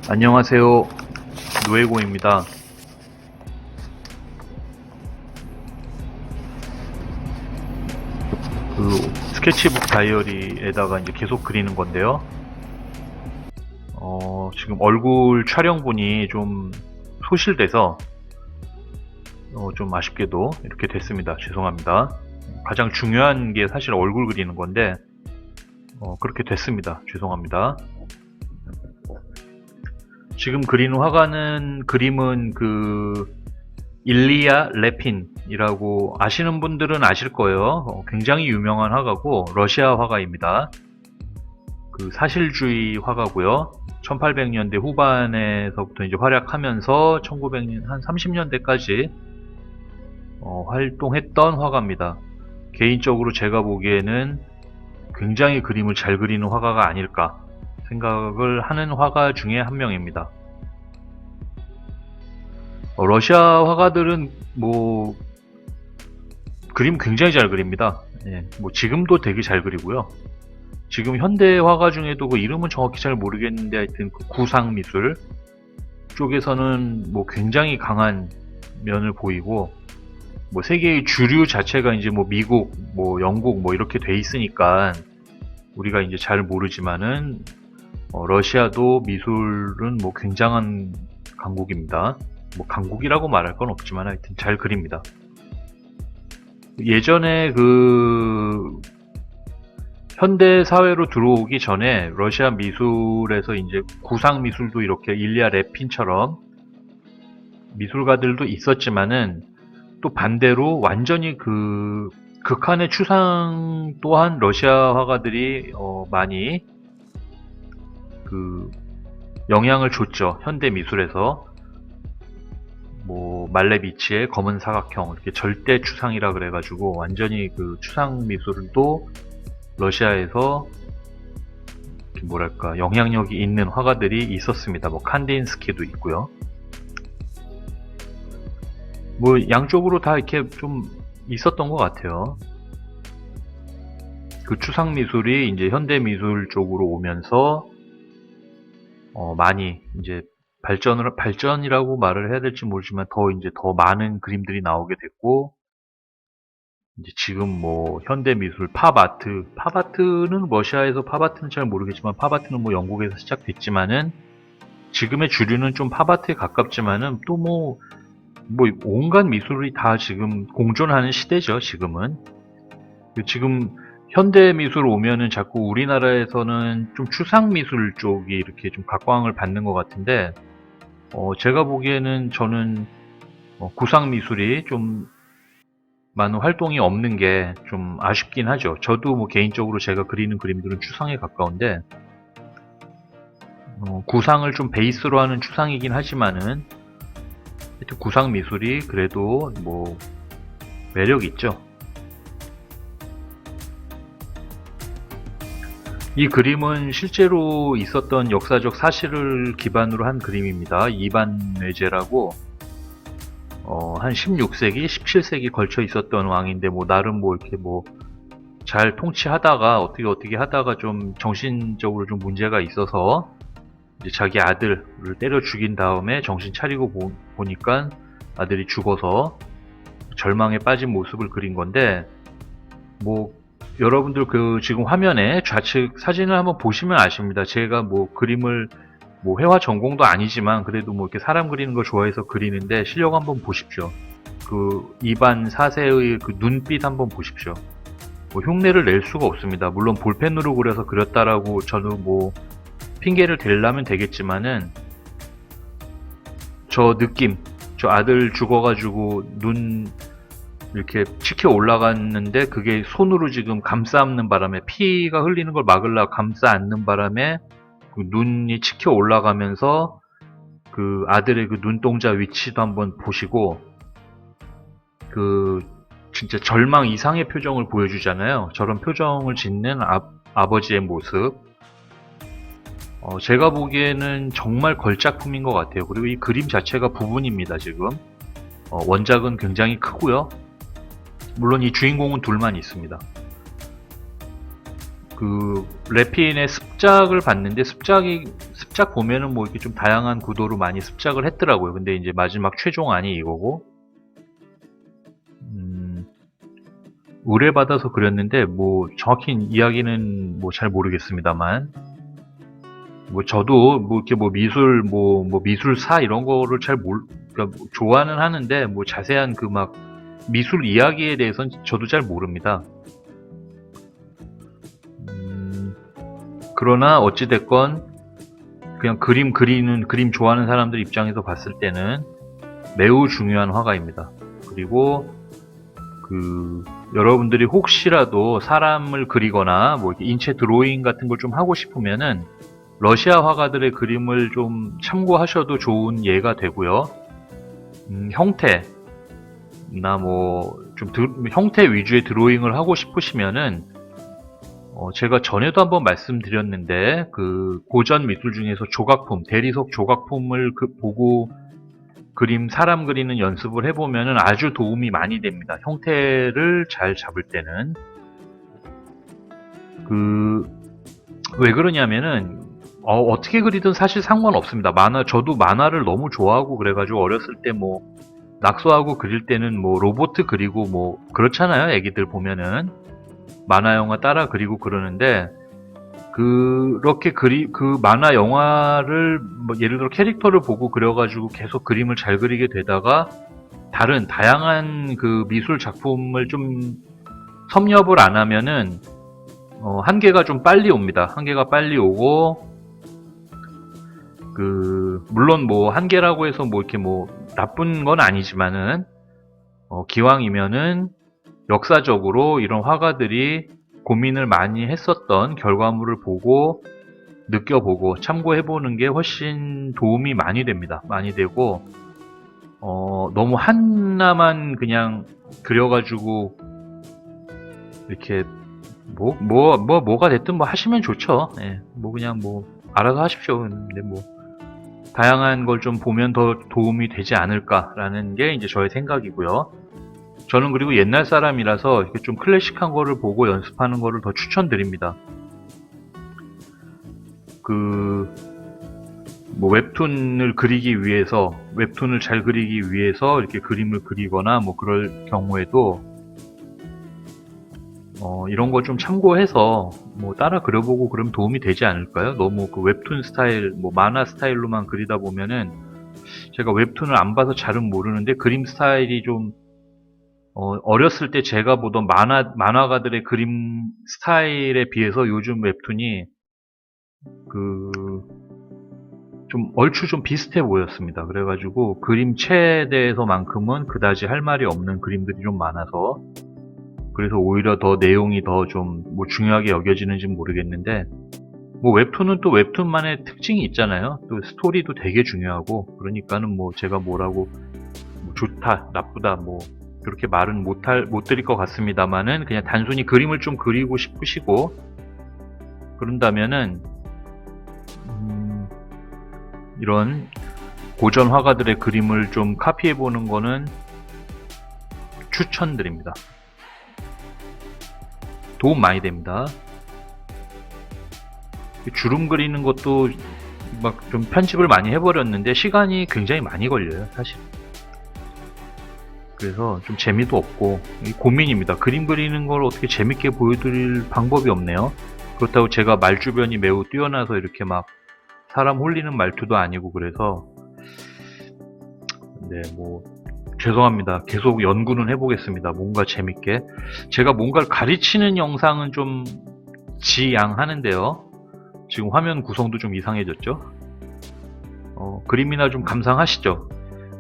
안녕하세요. 노예고입니다. 스케치북 다이어리에다가 이제 계속 그리는 건데요. 지금 얼굴 촬영분이 좀 소실돼서 좀 아쉽게도 이렇게 됐습니다. 죄송합니다. 가장 중요한 게 사실 얼굴 그리는 건데 그렇게 됐습니다. 죄송합니다. 지금 그리는 그림은 일리아 레핀이라고 아시는 분들은 아실 거예요. 굉장히 유명한 화가고 러시아 화가입니다. 사실주의 화가고요. 1800년대 후반에서부터 이제 활약하면서 1900년 한 30년대까지 활동했던 화가입니다. 개인적으로 제가 보기에는 굉장히 그림을 잘 그리는 화가가 아닐까 생각을 하는 화가 중에 한 명입니다. 러시아 화가들은 그림 굉장히 잘 그립니다. 예, 지금도 되게 잘 그리고요. 지금 현대 화가 중에도 이름은 정확히 잘 모르겠는데 하여튼 구상 미술 쪽에서는 굉장히 강한 면을 보이고 세계의 주류 자체가 이제 미국, 영국 이렇게 돼 있으니까 우리가 이제 잘 모르지만은 러시아도 미술은 굉장한 강국입니다. 강국이라고 말할 건 없지만 하여튼 잘 그립니다. 예전에 현대 사회로 들어오기 전에 러시아 미술에서 이제 구상 미술도 이렇게 일리아 레핀처럼 미술가들도 있었지만은 또 반대로 완전히 극한의 추상 또한 러시아 화가들이 많이 영향을 줬죠. 현대 미술에서 말레비치의 검은 사각형 이렇게 절대 추상이라 그래가지고 완전히 추상 미술도 러시아에서 뭐랄까 영향력이 있는 화가들이 있었습니다. 칸딘스키도 있고요. 양쪽으로 다 이렇게 좀 있었던 것 같아요. 추상 미술이 이제 현대 미술 쪽으로 오면서 많이 이제 발전이라고 말을 해야 될지 모르지만 더 많은 그림들이 나오게 됐고 이제 지금 현대 미술 팝아트는 러시아에서 팝아트는 잘 모르겠지만 팝아트는 영국에서 시작됐지만은 지금의 주류는 좀 팝아트에 가깝지만은 또 온갖 미술이 다 지금 공존하는 시대죠. 지금은 지금 현대 미술 오면은 자꾸 우리나라에서는 좀 추상 미술 쪽이 이렇게 좀 각광을 받는 것 같은데 제가 보기에는 저는 구상 미술이 좀 많은 활동이 없는 게 좀 아쉽긴 하죠. 저도 개인적으로 제가 그리는 그림들은 추상에 가까운데 구상을 좀 베이스로 하는 추상이긴 하지만은 하여튼 구상 미술이 그래도 매력이 있죠. 이 그림은 실제로 있었던 역사적 사실을 기반으로 한 그림입니다. 이반 뇌제라고 한 16세기, 17세기 걸쳐 있었던 왕인데 나름 이렇게 잘 통치하다가 어떻게 하다가 좀 정신적으로 좀 문제가 있어서 이제 자기 아들을 때려 죽인 다음에 정신 차리고 보니까 아들이 죽어서 절망에 빠진 모습을 그린 건데 여러분들 지금 화면에 좌측 사진을 한번 보시면 아십니다. 제가 그림을 회화 전공도 아니지만 그래도 이렇게 사람 그리는 거 좋아해서 그리는데 실력 한번 보십시오. 이반 4세의 눈빛 한번 보십시오. 흉내를 낼 수가 없습니다. 물론 볼펜으로 그려서 그렸다라고 저는 핑계를 대려면 되겠지만은 저 느낌, 저 아들 죽어가지고 눈 이렇게 치켜 올라갔는데 그게 손으로 지금 감싸 안는 바람에 피가 흘리는 걸 막으려고 감싸 안는 바람에 눈이 치켜 올라가면서 아들의 눈동자 위치도 한번 보시고 진짜 절망 이상의 표정을 보여주잖아요. 저런 표정을 짓는 아버지의 모습 제가 보기에는 정말 걸작품인 것 같아요. 그리고 이 그림 자체가 부분입니다. 지금 원작은 굉장히 크고요. 물론 이 주인공은 둘만 있습니다. 레핀의 습작을 봤는데 습작이 습작 보면은 뭐 이렇게 좀 다양한 구도로 많이 습작을 했더라고요. 근데 이제 마지막 최종안이 이거고, 의뢰받아서 그렸는데 뭐 정확히 이야기는 뭐 잘 모르겠습니다만, 뭐 저도 뭐 이렇게 뭐 미술 뭐 미술사 이런 거를 그러니까 뭐 좋아는 하는데 뭐 자세한 그 막 미술 이야기에 대해서는 저도 잘 모릅니다. 그러나 어찌됐건 그냥 그림 좋아하는 사람들 입장에서 봤을 때는 매우 중요한 화가입니다. 그리고 여러분들이 혹시라도 사람을 그리거나 뭐 이렇게 인체 드로잉 같은 걸 좀 하고 싶으면은 러시아 화가들의 그림을 좀 참고하셔도 좋은 예가 되고요. 형태나 뭐 좀 형태 위주의 드로잉을 하고 싶으시면은 제가 전에도 한번 말씀드렸는데 그 고전 미술 중에서 조각품, 대리석 조각품을 보고 사람 그리는 연습을 해보면은 아주 도움이 많이 됩니다. 형태를 잘 잡을 때는. 왜 그러냐면은, 어떻게 그리든 사실 상관없습니다. 저도 만화를 너무 좋아하고 그래가지고 어렸을 때 뭐, 낙서하고 그릴 때는 뭐, 로봇 그리고 뭐, 그렇잖아요. 애기들 보면은. 만화 영화 따라 그리고 그러는데, 그렇게 만화 영화를 뭐 예를 들어 캐릭터를 보고 그려가지고 계속 그림을 잘 그리게 되다가 다양한 그 미술 작품을 좀 섭렵을 안 하면은 한계가 좀 빨리 옵니다. 한계가 빨리 오고 물론 뭐 한계라고 해서 뭐 이렇게 뭐 나쁜 건 아니지만은 기왕이면은 역사적으로 이런 화가들이 고민을 많이 했었던 결과물을 보고 느껴보고 참고해보는 게 훨씬 도움이 많이 됩니다. 많이 되고 너무 하나만 그냥 그려가지고 이렇게 뭐가 됐든 뭐 하시면 좋죠. 예, 뭐 그냥 뭐 알아서 하십시오. 근데 뭐 다양한 걸 좀 보면 더 도움이 되지 않을까라는 게 이제 저의 생각이고요. 저는 그리고 옛날 사람이라서 이렇게 좀 클래식한 거를 보고 연습하는 거를 더 추천드립니다. 뭐 웹툰을 잘 그리기 위해서 이렇게 그림을 그리거나 뭐 그럴 경우에도 이런 거 좀 참고해서 뭐 따라 그려보고 그러면 도움이 되지 않을까요? 너무 그 웹툰 스타일, 뭐 만화 스타일로만 그리다 보면은 제가 웹툰을 안 봐서 잘은 모르는데 그림 스타일이 좀 어렸을 때 제가 보던 만화가들의 그림 스타일에 비해서 요즘 웹툰이 좀 얼추 좀 비슷해 보였습니다. 그래가지고 그림체에 대해서만큼은 그다지 할 말이 없는 그림들이 좀 많아서 그래서 오히려 더 내용이 더 좀 뭐 중요하게 여겨지는지 모르겠는데 뭐 웹툰은 또 웹툰만의 특징이 있잖아요. 또 스토리도 되게 중요하고 그러니까는 뭐 제가 뭐라고 뭐 좋다 나쁘다 뭐 그렇게 말은 못 드릴 것 같습니다만은 그냥 단순히 그림을 좀 그리고 싶으시고 그런다면은 이런 고전 화가들의 그림을 좀 카피해보는 거는 추천드립니다. 도움 많이 됩니다. 주름 그리는 것도 막 좀 편집을 많이 해버렸는데 시간이 굉장히 많이 걸려요, 사실. 그래서 좀 재미도 없고 고민입니다. 그림 그리는 걸 어떻게 재밌게 보여드릴 방법이 없네요. 그렇다고 제가 말주변이 매우 뛰어나서 이렇게 막 사람 홀리는 말투도 아니고 그래서 네, 뭐 죄송합니다. 계속 연구는 해보겠습니다. 뭔가 재밌게. 제가 뭔가를 가르치는 영상은 좀 지양하는데요. 지금 화면 구성도 좀 이상해졌죠? 그림이나 좀 감상하시죠?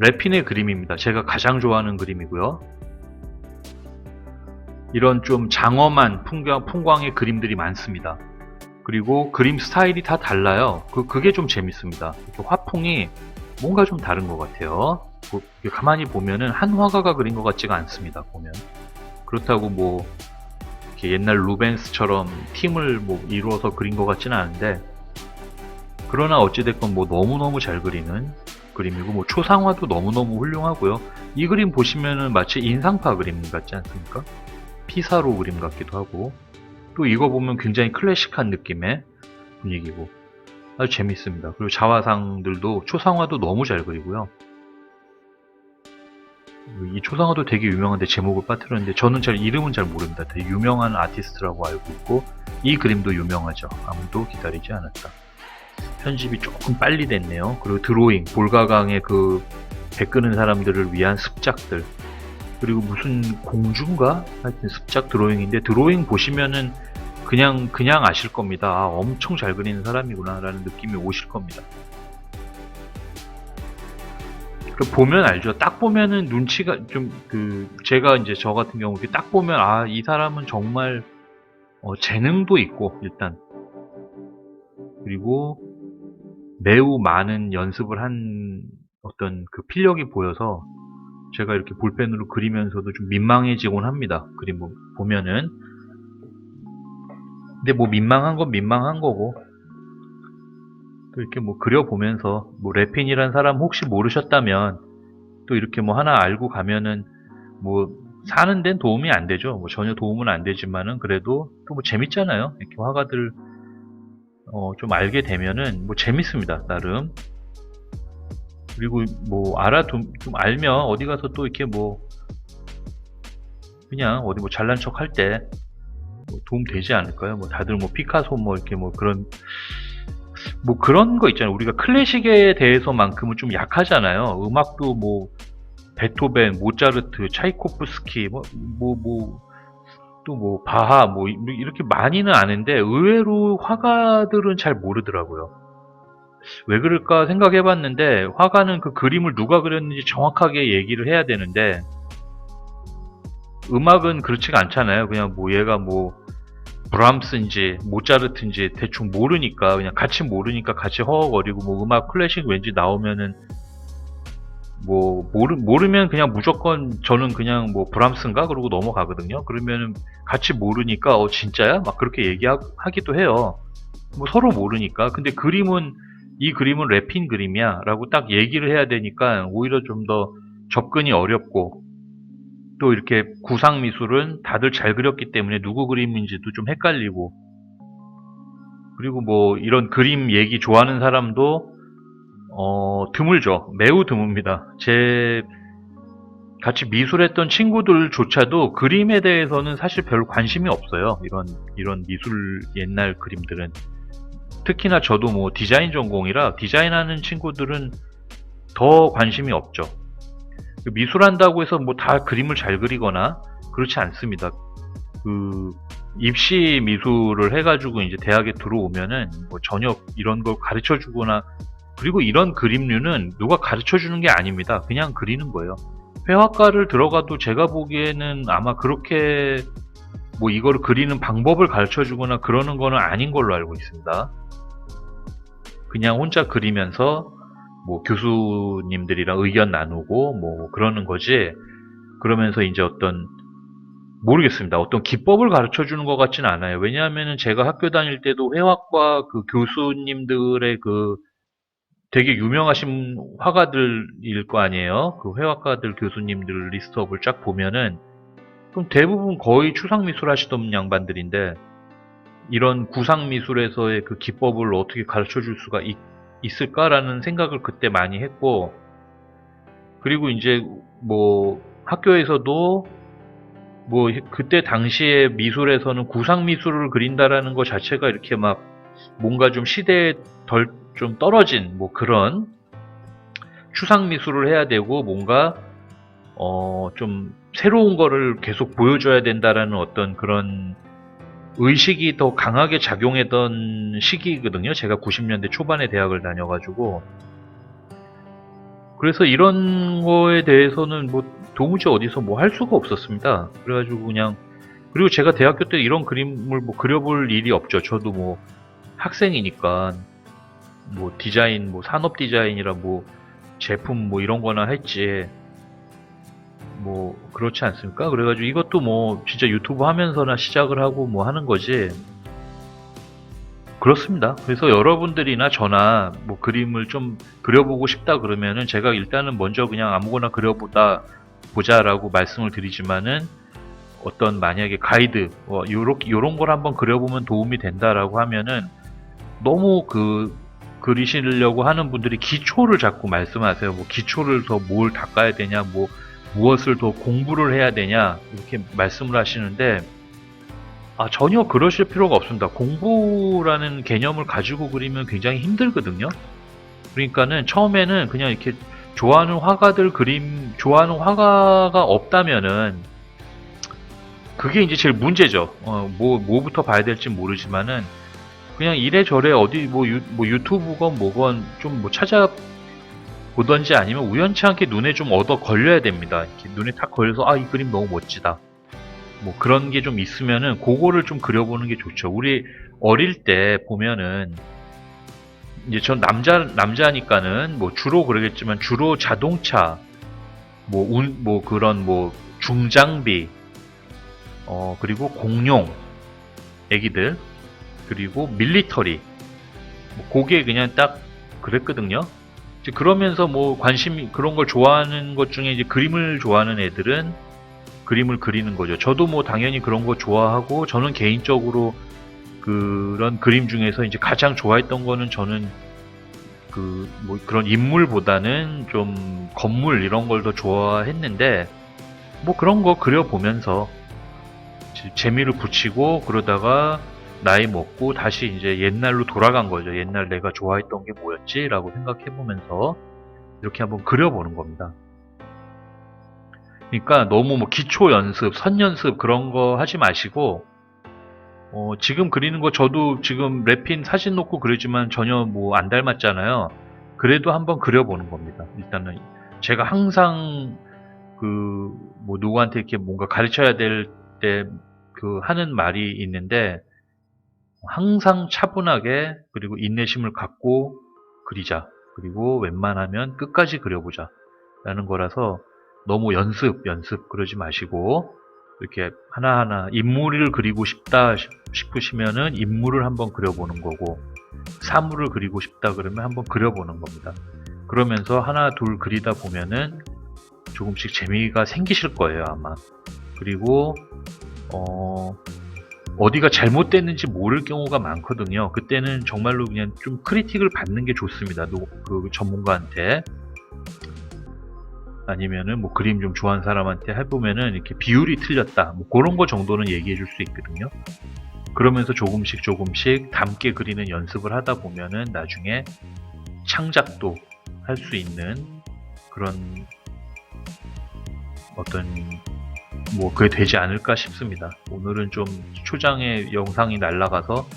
래핀의 그림입니다. 제가 가장 좋아하는 그림이고요. 이런 좀 장엄한 풍광의 그림들이 많습니다. 그리고 그림 스타일이 다 달라요. 그게 좀 재밌습니다. 화풍이 뭔가 좀 다른 것 같아요. 가만히 보면은 한 화가가 그린 것 같지가 않습니다. 보면 그렇다고 뭐 이렇게 옛날 루벤스처럼 팀을 뭐 이루어서 그린 것 같지는 않은데 그러나 어찌됐건 뭐 너무너무 잘 그리는 그림이고 뭐 초상화도 너무너무 훌륭하고요. 이 그림 보시면은 마치 인상파 그림 같지 않습니까? 피사로 그림 같기도 하고 또 이거 보면 굉장히 클래식한 느낌의 분위기고 아주 재밌습니다. 그리고 자화상들도 초상화도 너무 잘 그리고요. 이 초상화도 되게 유명한데 제목을 빠뜨렸는데 저는 이름은 잘 모릅니다. 되게 유명한 아티스트라고 알고 있고 이 그림도 유명하죠. 아무도 기다리지 않았다. 편집이 조금 빨리 됐네요. 그리고 드로잉, 볼가강의 배 끄는 사람들을 위한 습작들, 그리고 무슨 공주인가? 하여튼 습작 드로잉인데 드로잉 보시면은 그냥 아실 겁니다. 아, 엄청 잘 그리는 사람이구나 라는 느낌이 오실 겁니다. 보면 알죠. 딱 보면은 눈치가 제가 이제 저 같은 경우 이렇게 딱 보면 아, 이 사람은 정말 재능도 있고 일단, 그리고 매우 많은 연습을 한 어떤 그 필력이 보여서 제가 이렇게 볼펜으로 그리면서도 좀 민망해지곤 합니다. 그림 보면은. 근데 뭐 민망한 건 민망한 거고, 또 이렇게 뭐 그려보면서 뭐 래핀이란 사람 혹시 모르셨다면 또 이렇게 뭐 하나 알고 가면은 뭐 사는 데는 도움이 안 되죠. 뭐 전혀 도움은 안 되지만은 그래도 또 뭐 재밌잖아요. 이렇게 화가들 좀 알게 되면은 뭐 재밌습니다. 나름. 그리고 뭐 좀 알면 어디 가서 또 이렇게 뭐 그냥 어디 뭐 잘난 척 할 때 뭐 도움 되지 않을까요? 뭐 다들 뭐 피카소 뭐 이렇게 뭐 그런 거 있잖아요. 우리가 클래식에 대해서만큼은 좀 약하잖아요. 음악도 뭐 베토벤, 모차르트, 차이코프스키, 또 뭐 바하, 뭐 이렇게 많이는 아는데 의외로 화가들은 잘 모르더라고요. 왜 그럴까 생각해봤는데 화가는 그 그림을 누가 그렸는지 정확하게 얘기를 해야 되는데 음악은 그렇지가 않잖아요. 그냥 뭐 얘가 뭐 브람스인지 모차르트인지 대충 모르니까 그냥 같이 허허거리고 뭐 음악 클래식 왠지 나오면은 뭐 모르면 그냥 무조건 저는 그냥 뭐 브람스인가 그러고 넘어가거든요. 그러면은 같이 모르니까 진짜야? 막 그렇게 얘기하기도 해요. 뭐 서로 모르니까. 근데 이 그림은 래핀 그림이야 라고 딱 얘기를 해야 되니까 오히려 좀 더 접근이 어렵고, 또 이렇게 구상 미술은 다들 잘 그렸기 때문에 누구 그림인지도 좀 헷갈리고, 그리고 뭐 이런 그림 얘기 좋아하는 사람도 드물죠. 매우 드뭅니다. 제 같이 미술했던 친구들조차도 그림에 대해서는 사실 별로 관심이 없어요. 이런 미술 옛날 그림들은. 특히나 저도 뭐 디자인 전공이라 디자인하는 친구들은 더 관심이 없죠. 미술한다고 해서 뭐 다 그림을 잘 그리거나 그렇지 않습니다. 입시 미술을 해가지고 이제 대학에 들어오면은 뭐 전혀 이런 걸 가르쳐 주거나, 그리고 이런 그림류는 누가 가르쳐 주는 게 아닙니다. 그냥 그리는 거예요. 회화과를 들어가도 제가 보기에는 아마 그렇게 뭐 이거를 그리는 방법을 가르쳐 주거나 그러는 거는 아닌 걸로 알고 있습니다. 그냥 혼자 그리면서 뭐 교수님들이랑 의견 나누고 뭐 그러는 거지, 그러면서 이제 모르겠습니다. 어떤 기법을 가르쳐 주는 것 같지는 않아요. 왜냐하면은 제가 학교 다닐 때도 회화과 그 교수님들의 되게 유명하신 화가들일 거 아니에요. 그 회화가들 교수님들 리스트업을 쫙 보면은 그럼 대부분 거의 추상미술 하시던 양반들인데 이런 구상미술에서의 그 기법을 어떻게 가르쳐 줄 수가 있을까라는 생각을 그때 많이 했고, 그리고 이제 뭐 학교에서도 뭐 그때 당시에 미술에서는 구상미술을 그린다라는 것 자체가 이렇게 막 뭔가 좀 시대에 좀 떨어진 뭐 그런 추상미술을 해야 되고 뭔가 좀 새로운 거를 계속 보여줘야 된다라는 어떤 그런 의식이 더 강하게 작용했던 시기거든요. 제가 90년대 초반에 대학을 다녀가지고. 그래서 이런 거에 대해서는 뭐 도무지 어디서 뭐 할 수가 없었습니다. 그래가지고 그리고 제가 대학교 때 이런 그림을 뭐 그려볼 일이 없죠. 저도 뭐 학생이니까 뭐 디자인, 뭐 산업 디자인이라 뭐 제품 뭐 이런 거나 했지 뭐 그렇지 않습니까? 그래가지고 이것도 뭐 진짜 유튜브 하면서나 시작을 하고 뭐 하는 거지. 그렇습니다. 그래서 여러분들이나 저나 뭐 그림을 좀 그려보고 싶다 그러면은 제가 일단은 먼저 그냥 아무거나 보자라고 말씀을 드리지만은 어떤 만약에 가이드 요런 걸 한번 그려보면 도움이 된다라고 하면은 너무 그리시려고 하는 분들이 기초를 자꾸 말씀하세요. 뭐 기초를 더 뭘 닦아야 되냐, 뭐 무엇을 더 공부를 해야 되냐 이렇게 말씀을 하시는데 전혀 그러실 필요가 없습니다. 공부라는 개념을 가지고 그리면 굉장히 힘들거든요. 그러니까는 처음에는 그냥 이렇게 좋아하는 화가들 그림, 좋아하는 화가가 없다면은 그게 이제 제일 문제죠. 뭐부터 봐야 될지 모르지만은 그냥 이래저래 어디 뭐 유튜브건 뭐건 좀 뭐 찾아보던지 아니면 우연치 않게 눈에 좀 얻어 걸려야 됩니다. 이렇게 눈에 탁 걸려서 이 그림 너무 멋지다. 뭐 그런 게 좀 있으면은 그거를 좀 그려보는 게 좋죠. 우리 어릴 때 보면은 이제 전 남자니까는 뭐 주로 그러겠지만 주로 자동차 뭐 그런 뭐 중장비 그리고 공룡 애기들 그리고 밀리터리 뭐 그게 그냥 딱 그랬거든요. 이제 그러면서 뭐 관심이 그런 걸 좋아하는 것 중에 이제 그림을 좋아하는 애들은 그림을 그리는 거죠. 저도 뭐 당연히 그런 거 좋아하고 저는 개인적으로 그런 그림 중에서 이제 가장 좋아했던 거는 저는 뭐 그런 인물보다는 좀 건물 이런 걸 더 좋아했는데 뭐 그런 거 그려보면서 재미를 붙이고 그러다가 나이 먹고 다시 이제 옛날로 돌아간 거죠. 옛날 내가 좋아했던 게 뭐였지? 라고 생각해보면서 이렇게 한번 그려보는 겁니다. 그러니까 너무 뭐 기초 연습, 선 연습 그런 거 하지 마시고 지금 그리는 거 저도 지금 랩핀 사진 놓고 그리지만 전혀 뭐 안 닮았잖아요. 그래도 한번 그려보는 겁니다. 일단은 제가 항상 뭐 누구한테 이렇게 뭔가 가르쳐야 될 때 하는 말이 있는데 항상 차분하게 그리고 인내심을 갖고 그리자. 그리고 웬만하면 끝까지 그려보자. 라는 거라서 너무 연습 그러지 마시고 이렇게 하나하나 인물을 그리고 싶다 싶으시면은 인물을 한번 그려보는 거고 사물을 그리고 싶다 그러면 한번 그려보는 겁니다. 그러면서 하나 둘 그리다 보면은 조금씩 재미가 생기실 거예요 아마. 그리고 어디가 잘못됐는지 모를 경우가 많거든요. 그때는 정말로 그냥 좀 크리틱을 받는 게 좋습니다. 그 전문가한테 아니면은 뭐 그림 좀 좋아하는 사람한테 해보면은 이렇게 비율이 틀렸다 뭐 그런 거 정도는 얘기해 줄 수 있거든요. 그러면서 조금씩 닮게 그리는 연습을 하다 보면은 나중에 창작도 할 수 있는 그런 어떤 뭐 그게 되지 않을까 싶습니다. 오늘은 좀 초장에 영상이 날라가서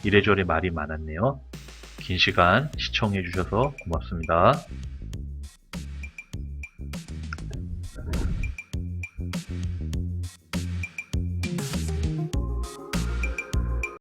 이래저래 말이 많았네요. 긴 시간 시청해 주셔서 고맙습니다.